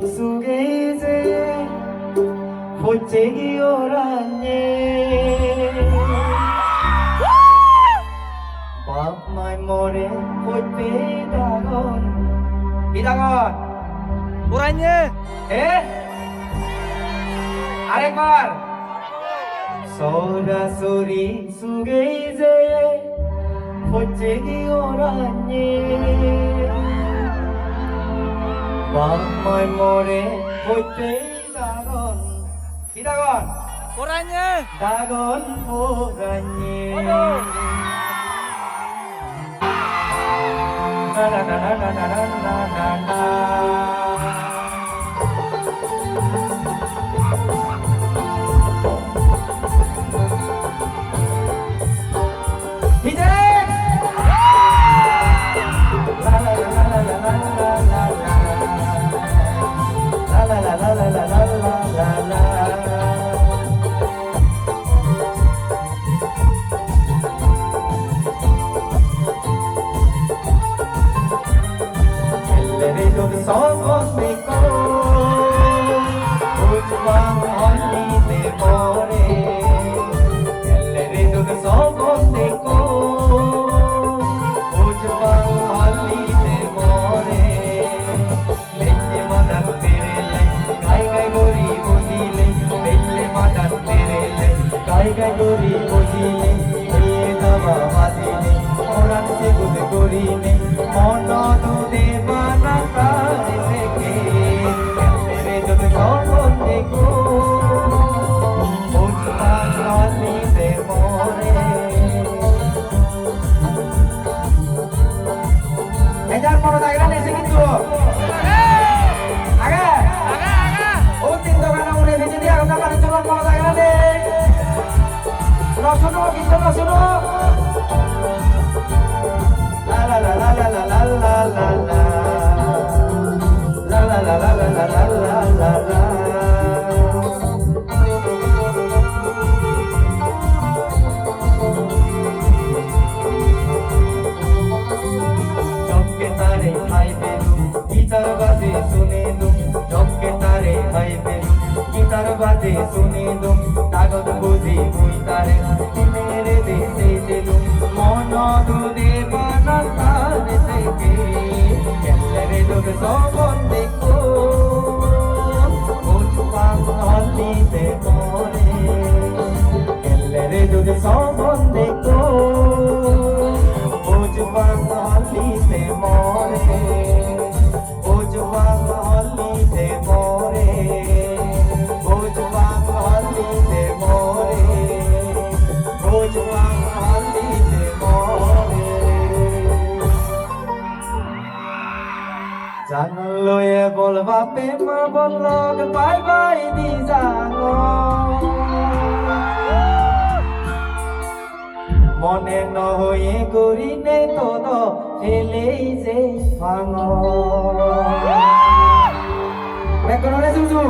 속에서 호쟁이 오라네 밥마이 모래 호빼다건 Bidangon Uranya Arekor 소라소리 속에서 호쟁이 오라네 밥마이 모래 호빼다건 Bidangon Uranya 다건 오라니 গরি বজিলে এ দাবা বাজিলে ওরান সে গুদ করিলে মন দুদে বানা কারে থেকে রে যত সবন দেখো ওজা গালি দে মরে এজার মন দাগরা নেছে কিন্তু আগে ও তিন দোকানা উড়ে ভেজে দিয়া আমরা মানে চলন মন দাগরা নে Suno, kita suno. La la la la la la la la la la. La la la la la la la la la la. Jokke tare hai belu, gitar baje sune dum. Jokke tare hai belu, gitar baje sune dum. Tagod buji mui tare. मेरे देशे दिलुम मन दुदे बाना तारे থেকে কেলরে দুদ সবন দেখো ওজপাং হলিতে পরে কেলরে দুদ সবন দেখো ওজপাং হলিতে মরে ওজপাং হলিতে মরে ওজপাং হলিতে মরে জানলয়ে বলবা প্রেমা বললক বাই বাই দি জানো মনে নহয়ে করি নে তোদ ফেলেই যে ভাঙ ব্যাকরণে শুনছুন